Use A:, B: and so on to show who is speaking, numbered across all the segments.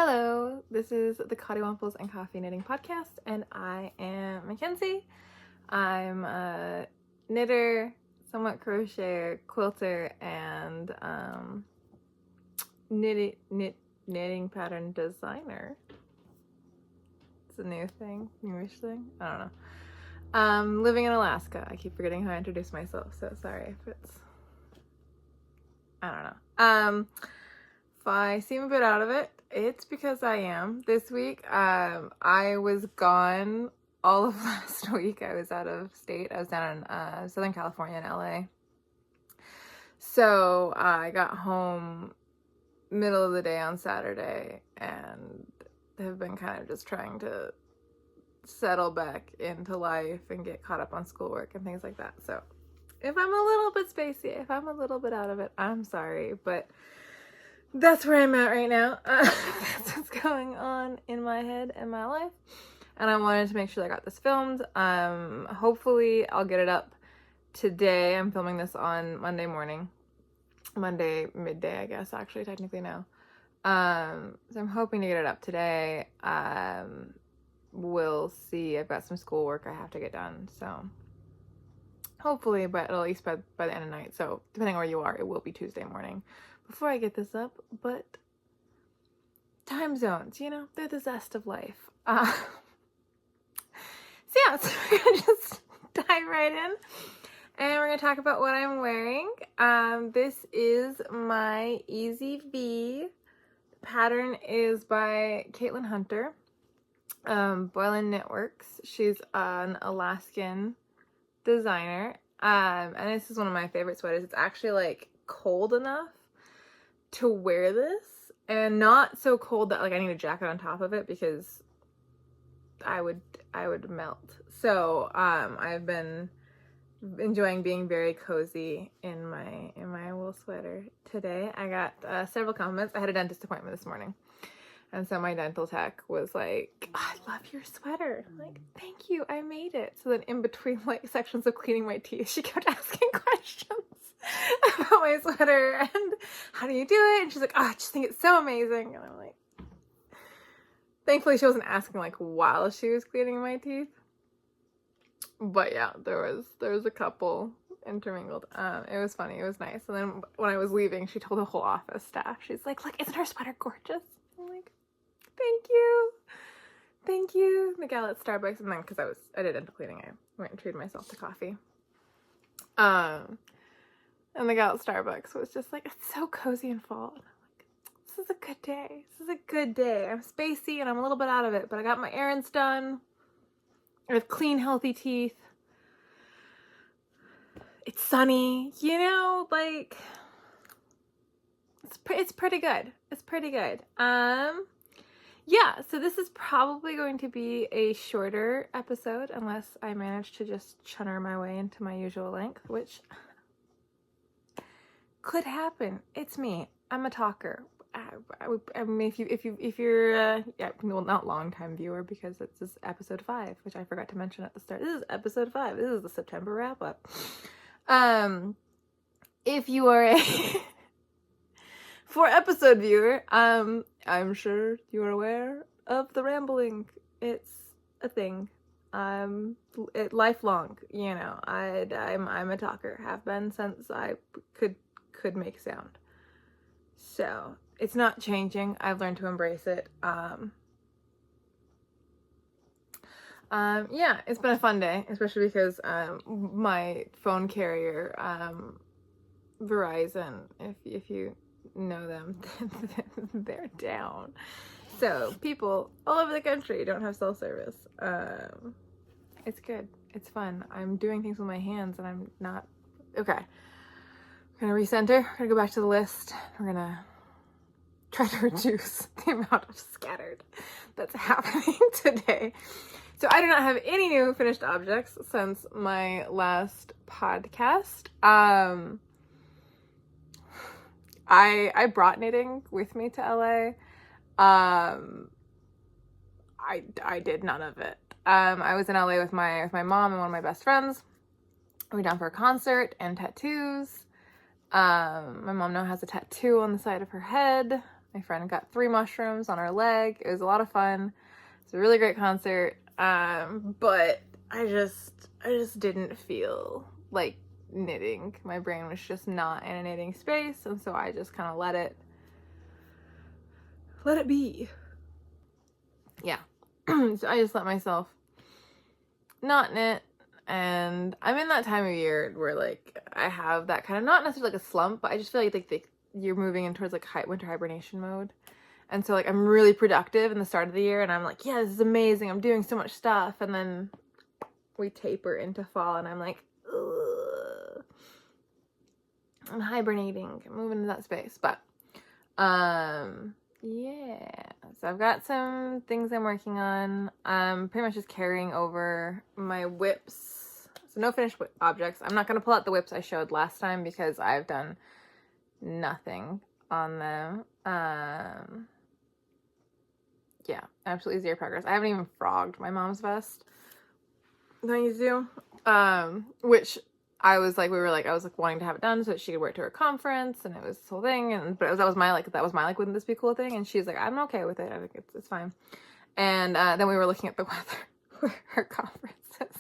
A: Hello, this is the Coddywamples and Coffee Knitting Podcast, and I am Mackenzie. I'm a knitter, somewhat crocheter, quilter, and knitting pattern designer. It's a newish thing. I don't know. Living in Alaska. I keep forgetting how I introduce myself, so sorry if it's... I don't know. If I seem a bit out of it, it's because I am. This week, I was gone all of last week. I was out of state. I was down in Southern California in LA. So I got home middle of the day on Saturday and have been kind of just trying to settle back into life and get caught up on schoolwork and things like that. So if I'm a little bit spacey, if I'm a little bit out of it, I'm sorry, but that's where I'm at right now. That's what's going on in my head and my life. And I wanted to make sure I got this filmed. Hopefully I'll get it up today. I'm filming this on Monday morning. Monday midday, I guess, actually, technically now. So I'm hoping to get it up today. We'll see. I've got some schoolwork I have to get done, so hopefully, but at least by the end of the night. So depending on where you are, it will be Tuesday morning before I get this up. But time zones, you know, they're the zest of life. So we're gonna just dive right in, and we're gonna talk about what I'm wearing. This is my Easy V. The pattern is by Caitlin Hunter, Boylan Knitworks. She's an Alaskan designer, and this is one of my favorite sweaters. It's actually like cold enough to wear this, and not so cold that like I need a jacket on top of it, because I would melt. So I've been enjoying being very cozy in my wool sweater today. I got several compliments. I had a dentist appointment this morning, and so my dental tech was like, oh, I love your sweater. I'm like, thank you, I made it. So then in between like sections of cleaning my teeth, she kept asking questions about my sweater and how do you do it? And she's like, oh, I just think it's so amazing. And I'm like, thankfully she wasn't asking like while she was cleaning my teeth. But yeah, there was a couple intermingled. It was funny, it was nice. And then when I was leaving, she told the whole office staff, she's like, look, isn't her sweater gorgeous? I'm like, thank you. The gal at Starbucks, and then because I did dental cleaning, I went and treated myself to coffee. And the gal at Starbucks was just like, it's so cozy and fall. And I'm like, this is a good day. This is a good day. I'm spacey and I'm a little bit out of it, but I got my errands done. I have clean, healthy teeth. It's sunny, you know, like it's pretty good. It's pretty good. Yeah, so this is probably going to be a shorter episode unless I manage to just chunner my way into my usual length, which could happen. It's me. I'm a talker. I mean, if you're well, not long time viewer, because this is episode 5, which I forgot to mention at the start. This is episode 5. This is the September wrap up. If you are a 4-episode viewer, I'm sure you are aware of the rambling. It's a thing. Lifelong, you know. I'm a talker. Have been since I could make sound. So it's not changing. I've learned to embrace it. Yeah, it's been a fun day, especially because my phone carrier, Verizon, if you know them, they're down. So people all over the country don't have cell service. It's good. It's fun. I'm doing things with my hands and I'm not... Okay. We're gonna recenter. We're gonna go back to the list. We're gonna try to reduce the amount of scattered that's happening today. So I do not have any new finished objects since my last podcast. I brought knitting with me to LA. I did none of it. I was in LA with my mom and one of my best friends. We went down for a concert and tattoos. My mom now has a tattoo on the side of her head. My friend got 3 mushrooms on her leg. It was a lot of fun. It's a really great concert. But I just didn't feel like knitting. My brain was just not in a knitting space, and so I just kind of let it be. Yeah. So I just let myself not knit, and I'm in that time of year where like I have that kind of, not necessarily like a slump, but I just feel like you're moving in towards like winter hibernation mode. And so like I'm really productive in the start of the year, and I'm like, yeah, this is amazing, I'm doing so much stuff, and then we taper into fall, and I'm like, ugh. I'm hibernating, I'm moving into that space. But yeah, so I've got some things I'm working on. Pretty much just carrying over my whips. So no finished objects. I'm not going to pull out the whips I showed last time because I've done nothing on them. Yeah, absolutely zero progress. I haven't even frogged my mom's vest that I need to do. Which I was like wanting to have it done so that she could wear it to her conference, and it was this whole thing, and that was my wouldn't this be a cool thing? And she's like, I'm okay with it. I think it's fine. And then we were looking at the weather for her conferences,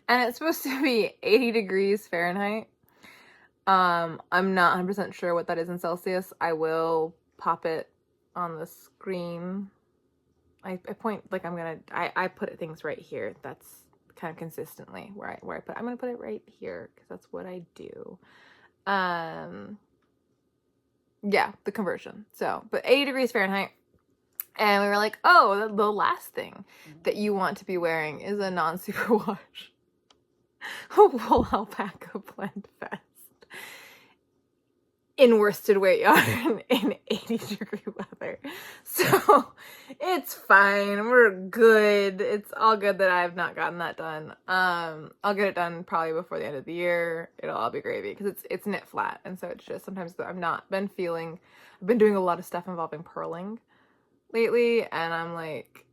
A: and it's supposed to be 80 degrees Fahrenheit. I'm not 100% sure what that is in Celsius. I will pop it on the screen. I point, like, I put things right here. That's kind of consistently where I put, I'm going to put it right here because that's what I do. Yeah, the conversion. So, but 80 degrees Fahrenheit. And we were like, oh, the last thing that you want to be wearing is a non-superwash wool alpaca blend vest in worsted weight yarn in 80-degree weather. So it's fine. We're good. It's all good that I have not gotten that done. I'll get it done probably before the end of the year. It'll all be gravy because it's knit flat, and so it's just sometimes I've been doing a lot of stuff involving purling lately, and I'm like,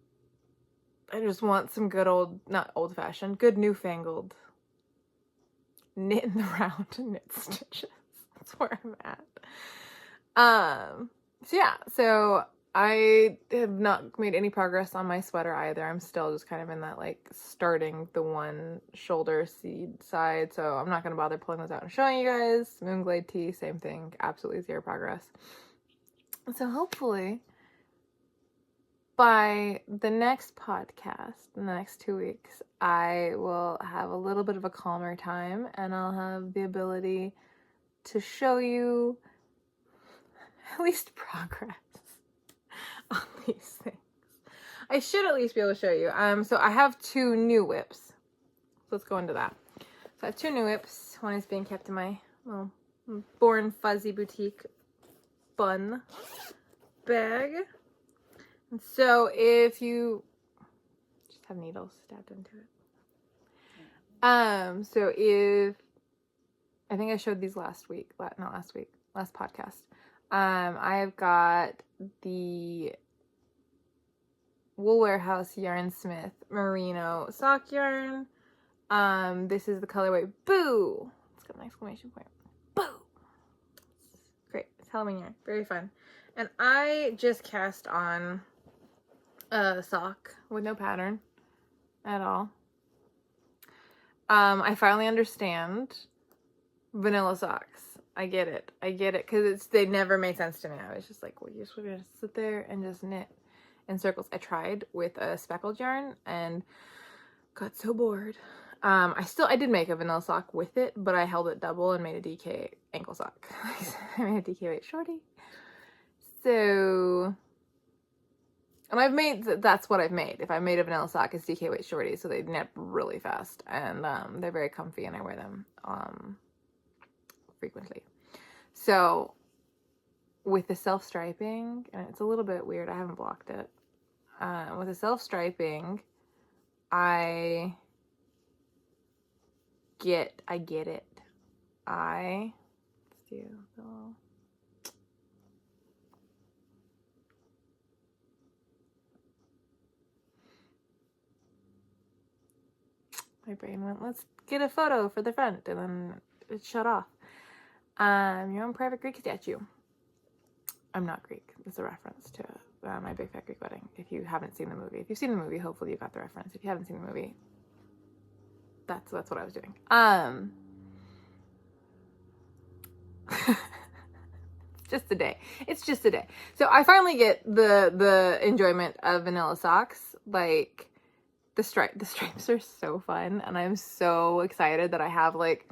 A: I just want some good not old-fashioned, good newfangled knit in the round knit stitches. That's where I'm at. So yeah, so I have not made any progress on my sweater either. I'm still just kind of in that like starting the one shoulder seed side, so I'm not going to bother pulling those out and showing you guys. Moonglade tee, same thing, absolutely zero progress. So hopefully by the next podcast, in the next 2 weeks, I will have a little bit of a calmer time, and I'll have the ability to show you at least progress on these things. I should at least be able to show you. So I have 2 new whips. So let's go into that. So I have 2 new whips. One is being kept in my little Born Fuzzy Boutique bun bag. And so if you just have needles stabbed into it. So if I think I showed these last podcast. I've got the Wool Warehouse Yarnsmith Merino sock yarn. This is the colorway Boo. It's got an exclamation point. Boo. It's great. It's Halloween yarn. Very fun. And I just cast on a sock with no pattern at all. I finally understand vanilla socks. I get it because they never made sense to me. I was just like, well, you're just gonna sit there and just knit in circles. I tried with a speckled yarn and got so bored. I did make a vanilla sock with it, but I held it double and made a DK ankle sock. I made a DK weight shorty. So, and that's what I've made. If I made a vanilla sock, it's DK weight shorty, so they knit really fast, and they're very comfy, and I wear them frequently. So with the self-striping, and it's a little bit weird, I haven't blocked it. With the self-striping, I get it. Let's do the little, my brain went, let's get a photo for the front, and then it shut off. Your own private Greek statue. I'm not Greek. It's a reference to My Big Fat Greek Wedding. If you haven't seen the movie. If you've seen the movie, hopefully you got the reference. If you haven't seen the movie, that's what I was doing. Just a day. It's just a day. So I finally get the enjoyment of vanilla socks. Like the stripes are so fun, and I'm so excited that I have like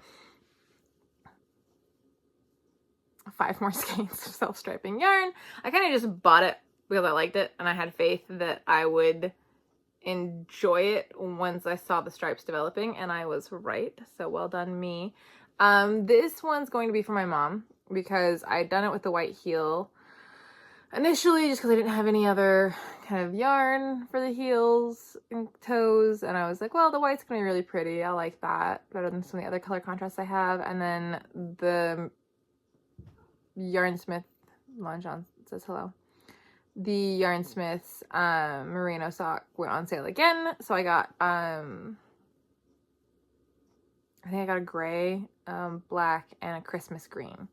A: 5 more skeins of self-striping yarn. I kind of just bought it because I liked it, and I had faith that I would enjoy it once I saw the stripes developing, and I was right. So well done me. This one's going to be for my mom because I'd done it with the white heel initially just because I didn't have any other kind of yarn for the heels and toes, and I was like, well, the white's gonna be really pretty. I like that better than some of the other color contrasts I have. And then the Yarnsmith, Lon John says hello. The Yarnsmiths Merino sock went on sale again, so I got I think I got a gray, black, and a Christmas green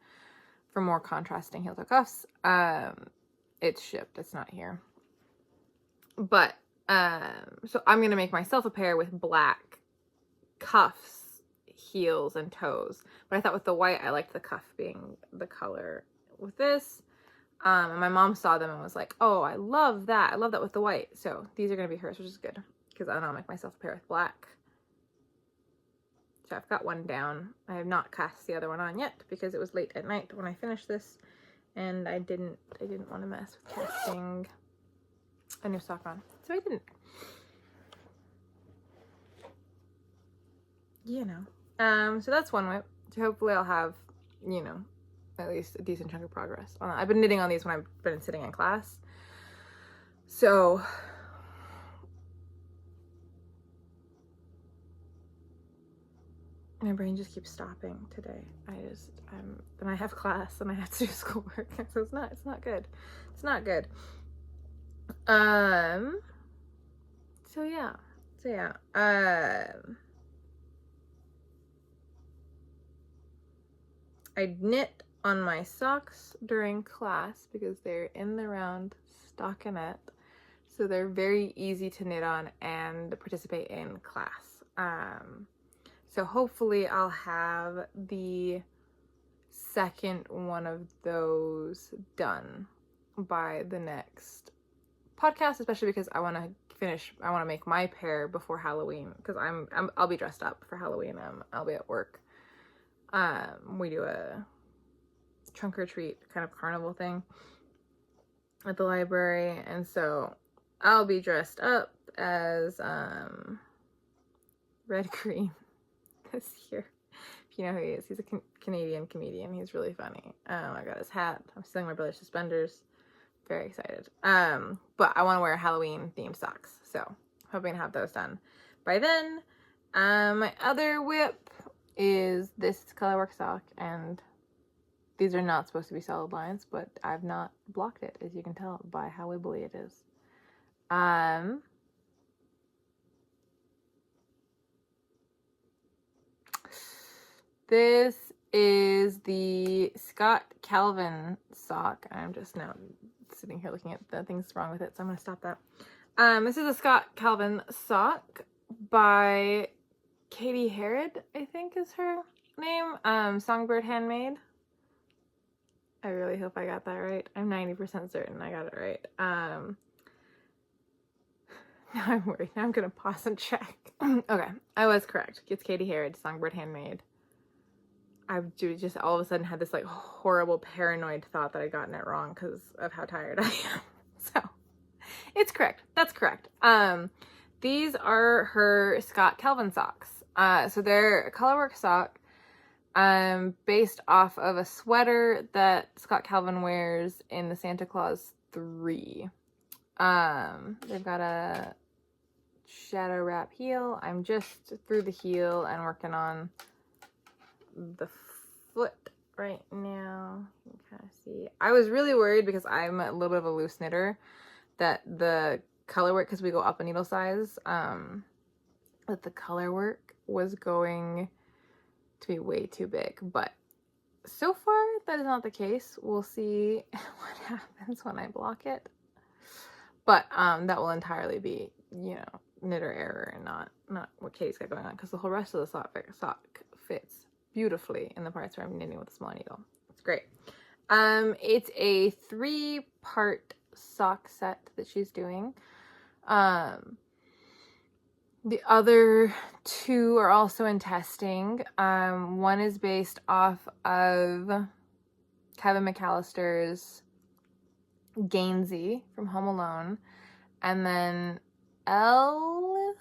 A: for more contrasting heel toe cuffs. It's shipped, it's not here. But so I'm gonna make myself a pair with black cuffs, heels, and toes. But I thought with the white, I liked the cuff being the color with this. And my mom saw them and was like, oh, I love that. I love that with the white. So these are gonna be hers, which is good because then I'll make myself a pair with black. So I've got one down. I have not cast the other one on yet because it was late at night when I finished this, and I didn't want to mess with casting a new sock on, so I didn't. You know. So that's one whip. So hopefully I'll have, you know, at least a decent chunk of progress on that. I've been knitting on these when I've been sitting in class. So my brain just keeps stopping today. Then I have class and I have to do schoolwork. So it's not good. It's not good. So yeah. I knit on my socks during class because they're in the round stockinette. So they're very easy to knit on and participate in class. So hopefully I'll have the second one of those done by the next podcast, especially because I want to make my pair before Halloween because I'll be dressed up for Halloween. I'll be at work. We do a trunk or treat kind of carnival thing at the library, and so I'll be dressed up as Red Green this year. If you know who he is, he's a Canadian comedian. He's really funny. I got his hat. I'm stealing my brother's suspenders. Very excited. But I want to wear Halloween themed socks, so hoping to have those done by then. My other whip is this colorwork sock, and these are not supposed to be solid lines, but I've not blocked it, as you can tell by how wibbly it is. This is the Scott Calvin sock. I'm just now sitting here looking at the things wrong with it, so I'm going to stop that. This is a Scott Calvin sock by Katie Herrod, I think is her name. Songbird Handmade. I really hope I got that right. I'm 90% certain I got it right. Now I'm worried. Now I'm going to pause and check. Okay, I was correct. It's Katie Herrod, Songbird Handmade. I've just all of a sudden had this like horrible paranoid thought that I'd gotten it wrong because of how tired I am. So it's correct. That's correct. These are her Scott Calvin socks. So they're a colorwork sock based off of a sweater that Scott Calvin wears in the Santa Claus 3. They've got a shadow wrap heel. I'm just through the heel and working on the foot right now. You can kind of see. I was really worried because I'm a little bit of a loose knitter that the color work, because we go up a needle size, that the color work was going to be way too big, but so far, that is not the case. We'll see what happens when I block it. But that will entirely be, you know, knitter error and not what Katie's got going on, because the whole rest of the sock fits beautifully in the parts where I'm knitting with a small needle. It's great. It's a 3-part sock set that she's doing. The other 2 are also in testing. One is based off of Kevin McAllister's Gainsey from Home Alone, and then Ellen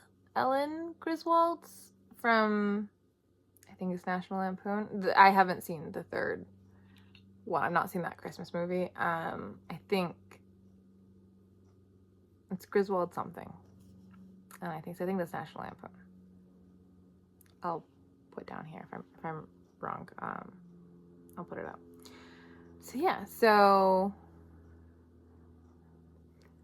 A: Griswold's from, I think it's National Lampoon. I haven't seen the third one. I've not seen that Christmas movie. I think it's Griswold something. And I think that's National Lampoon. I'll put down here if I'm wrong. I'll put it up. So yeah, so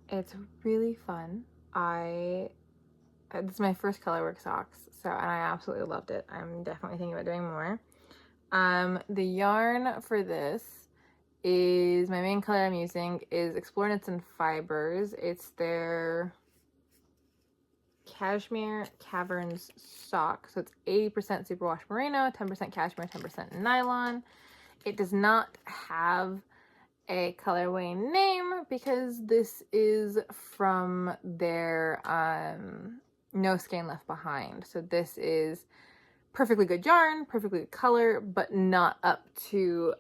A: it's really fun. This is my first colorwork socks, and I absolutely loved it. I'm definitely thinking about doing more. The yarn for this is, my main color I'm using is Explore Knits and Fibers. It's their Cashmere Caverns sock. So it's 80% superwash merino, 10% cashmere, 10% nylon. It does not have a colorway name because this is from their No Skein Left Behind. So this is perfectly good yarn, perfectly good color, but not up to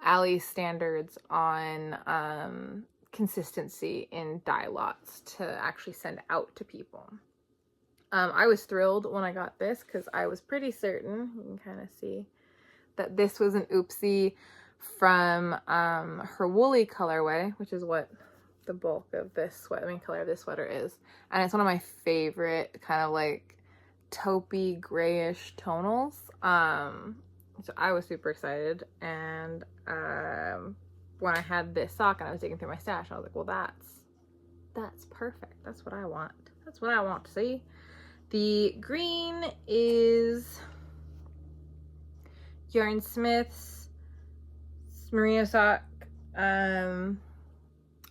A: Allie's standards on consistency in dye lots to actually send out to people. I was thrilled when I got this because I was pretty certain, you can kind of see, that this was an oopsie from her woolly colorway, which is what the bulk of this sweater, main color of this sweater is. And it's one of my favorite kind of like taupey grayish tonals. So I was super excited, and when I had this sock and I was digging through my stash, I was like, well, that's perfect. That's what I want. That's what I want to see. The green is Yarnsmiths Merino sock. I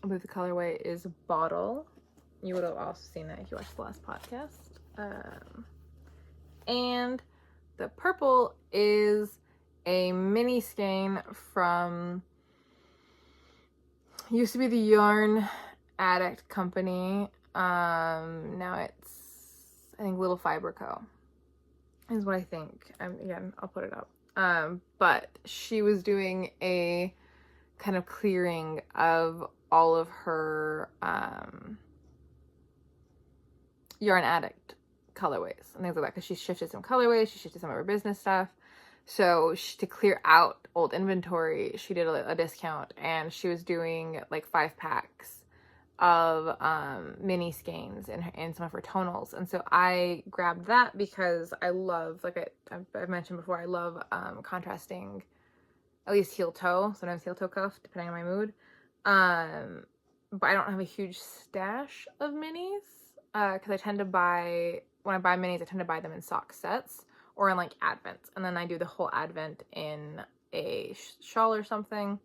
A: believe the colorway is Bottle. You would have also seen that if you watched the last podcast. And the purple is a mini skein from, used to be the Yarn Addict company. Now it's, I think, Little Fiber Co. is what I think. Again, I'll put it up. But she was doing a kind of clearing of all of her Yarn Addict colorways and things like that, because she shifted some colorways, she shifted some of her business stuff. So to clear out old inventory, she did a discount, and she was doing like 5 packs of mini skeins in some of her tonals. And so I grabbed that because I love, like I've mentioned before, I love contrasting, at least heel toe, sometimes heel toe cuff, depending on my mood. But I don't have a huge stash of minis because I tend to buy, when I buy minis, I tend to buy them in sock sets or in like advents, and then I do the whole advent in a shawl or something,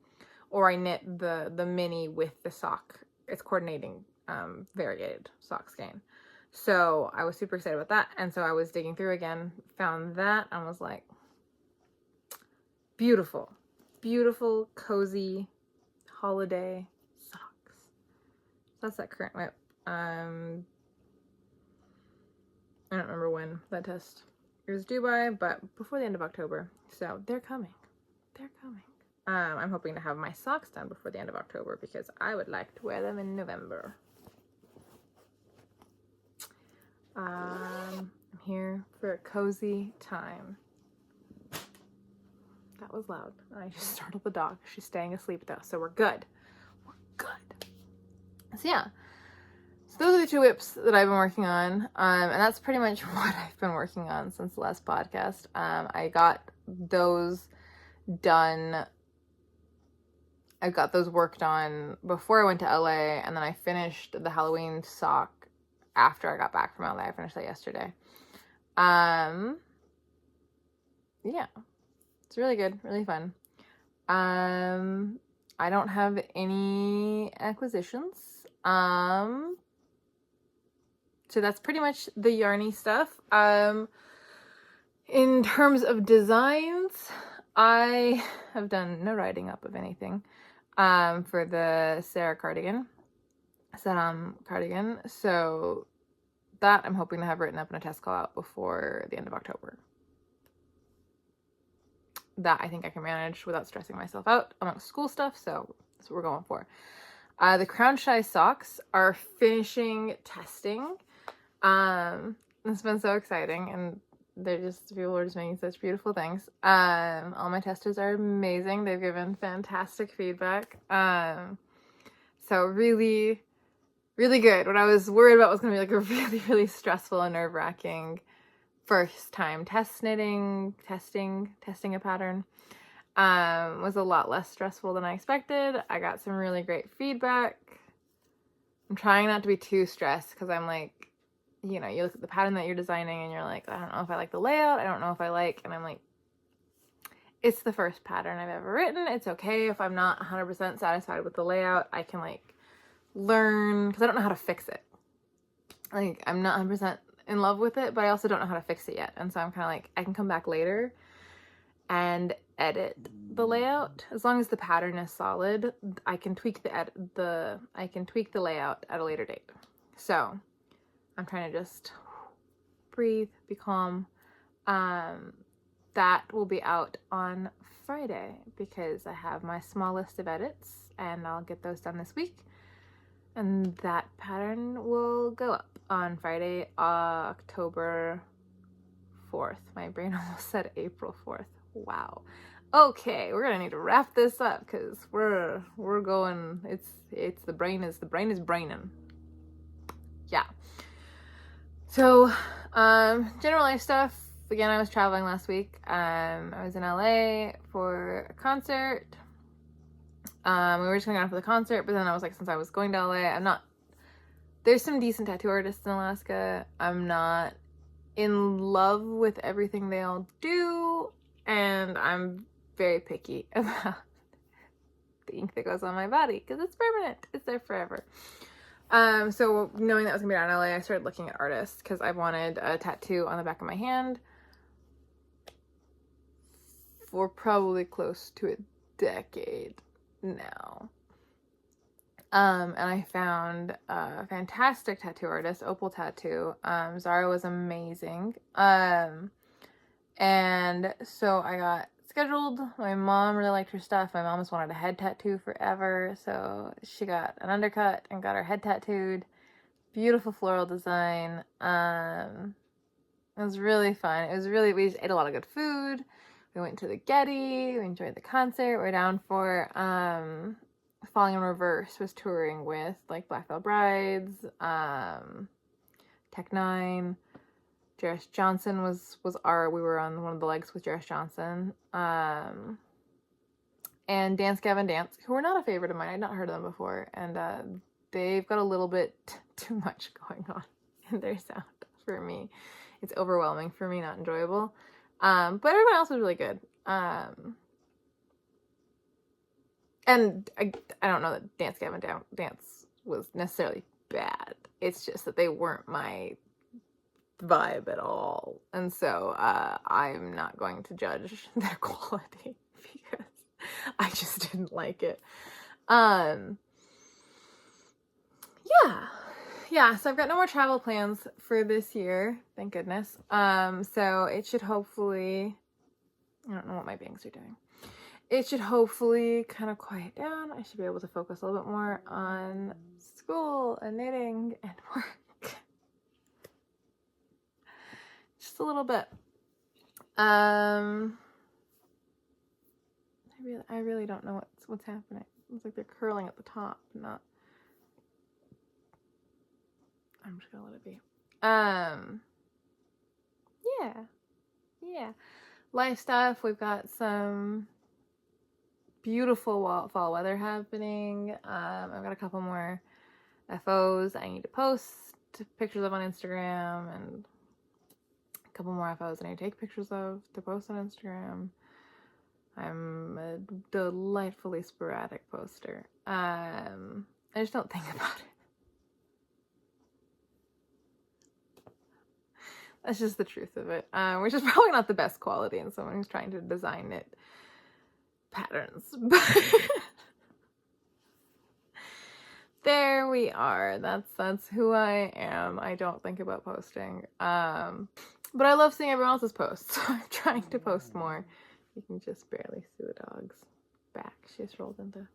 A: or I knit the mini with the sock. It's coordinating variegated sock skein. So I was super excited about that, and so I was digging through again, found that, and was like, beautiful, beautiful, cozy holiday socks. So that's that current whip. I don't remember when that test is due by, but before the end of October. So they're coming. They're coming. I'm hoping to have my socks done before the end of October because I would like to wear them in November. I'm here for a cozy time. That was loud. I just startled the dog. She's staying asleep though, so we're good. We're good. So yeah. So those are the 2 whips that I've been working on, and that's pretty much what I've been working on since the last podcast. I got those done. I got those worked on before I went to LA, and then I finished the Halloween sock after I got back from LA. I finished that yesterday. Yeah. It's really good, really fun. I don't have any acquisitions. So that's pretty much the yarny stuff. In terms of designs, I have done no writing up of anything for the Sarah cardigan, cardigan. So that I'm hoping to have written up in a test call out before the end of October. That I think I can manage without stressing myself out amongst school stuff, so that's what we're going for. The Crown Shy socks are finishing testing. It's been so exciting, and people are just making such beautiful things. All my testers are amazing. They've given fantastic feedback. So really, really good. What I was worried about was going to be like a really, really stressful and nerve-wracking first time testing a pattern. Was a lot less stressful than I expected. I got some really great feedback. I'm trying not to be too stressed because I'm like, you know, you look at the pattern that you're designing and you're like, I don't know if I like the layout. I don't know if I like, and I'm like, it's the first pattern I've ever written. It's okay if I'm not 100% satisfied with the layout. I can like learn, because I don't know how to fix it. Like, I'm not 100% in love with it, but I also don't know how to fix it yet. And so I'm kind of like, I can come back later and edit the layout. As long as the pattern is solid, I can tweak the layout at a later date. So I'm trying to just breathe, be calm. That will be out on Friday because I have my small list of edits and I'll get those done this week. And that pattern will go up on Friday, October 4th. My brain almost said April 4th. Wow. Okay, we're gonna need to wrap this up because we're going. It's the brain is braining. Yeah. So, general life stuff. Again, I was traveling last week. I was in LA for a concert. We were just going on for the concert, but then I was like, since I was going to LA, there's some decent tattoo artists in Alaska. I'm not in love with everything they all do, and I'm very picky about the ink that goes on my body because it's permanent. It's there forever. So knowing that I was gonna be down in LA, I started looking at artists because I wanted a tattoo on the back of my hand for probably close to a decade now. And I found a fantastic tattoo artist, Opal Tattoo. Zara was amazing. And so I got scheduled. My mom really liked her stuff. My mom has wanted a head tattoo forever, so she got an undercut and got her head tattooed. Beautiful floral design. It was really fun. We just ate a lot of good food. We went to the Getty. We enjoyed the concert. We're down for Falling in Reverse was touring with like Black Veil Brides, Tech Nine. Jarris Johnson we were on one of the legs with Jarris Johnson. And Dance Gavin Dance, who were not a favorite of mine. I'd not heard of them before. And they've got a little bit too much going on in their sound for me. It's overwhelming for me, not enjoyable. But everyone else was really good. And I don't know that Dance Gavin Dance was necessarily bad. It's just that they weren't my vibe at all. And so I'm not going to judge their quality because I just didn't like it. Yeah, so I've got no more travel plans for this year, thank goodness. So it should hopefully, I don't know what my bangs are doing. It should hopefully kind of quiet down. I should be able to focus a little bit more on school and knitting and work. Just a little bit. I really don't know what's happening. It's like they're curling at the top, not. I'm just gonna let it be. Yeah. Life stuff. We've got some beautiful fall weather happening. I've got a couple more FOs I need to post pictures of on Instagram, and a couple more FOs I need to take pictures of to post on Instagram. I'm a delightfully sporadic poster. I just don't think about it. That's just the truth of it, which is probably not the best quality in someone who's trying to design knit patterns. But there we are. That's who I am. I don't think about posting. But I love seeing everyone else's posts, so I'm trying to post more. You can just barely see the dog's back. She just rolled into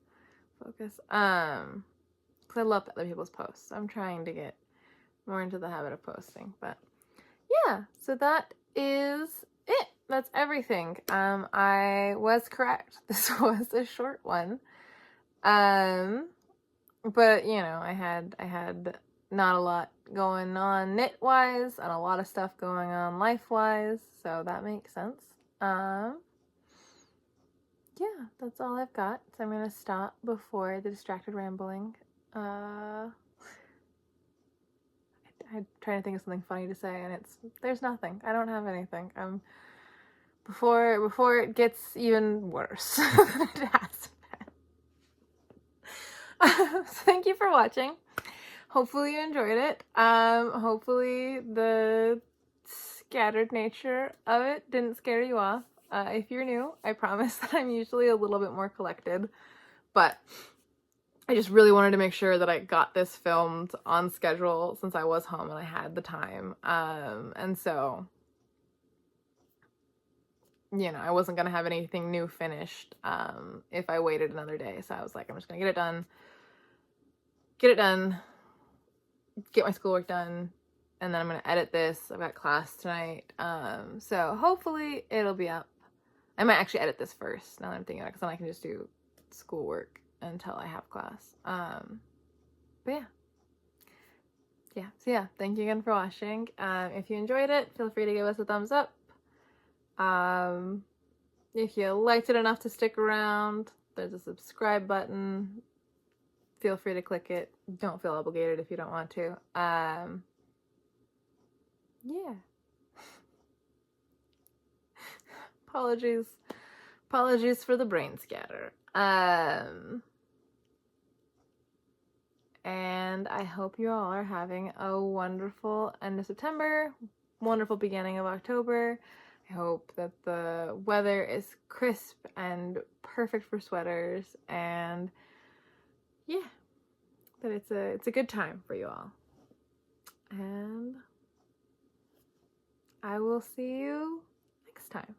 A: focus. Because I love other people's posts. I'm trying to get more into the habit of posting. But yeah, so that is it. That's everything. I was correct. This was a short one. But you know, I had not a lot going on knit-wise and a lot of stuff going on life-wise, so that makes sense. Yeah, that's all I've got. So I'm gonna stop before the distracted rambling. I'm trying to think of something funny to say, and there's nothing. I don't have anything. Before it gets even worse than it has been. So thank you for watching. Hopefully you enjoyed it. Hopefully the scattered nature of it didn't scare you off. If you're new, I promise that I'm usually a little bit more collected, but I just really wanted to make sure that I got this filmed on schedule since I was home and I had the time. And so, you know, I wasn't going to have anything new finished if I waited another day. So I was like, I'm just going to get it done, get my schoolwork done, and then I'm going to edit this. I've got class tonight. So hopefully it'll be up. I might actually edit this first now that I'm thinking about it, because then I can just do schoolwork until I have class. But yeah, thank you again for watching. If you enjoyed it, feel free to give us a thumbs up. If you liked it enough to stick around, there's a subscribe button. Feel free to click it. Don't feel obligated if you don't want to. Yeah. Apologies for the brain scatter. And I hope you all are having a wonderful end of September, wonderful beginning of October. I hope that the weather is crisp and perfect for sweaters, and yeah, that it's a good time for you all. And I will see you next time.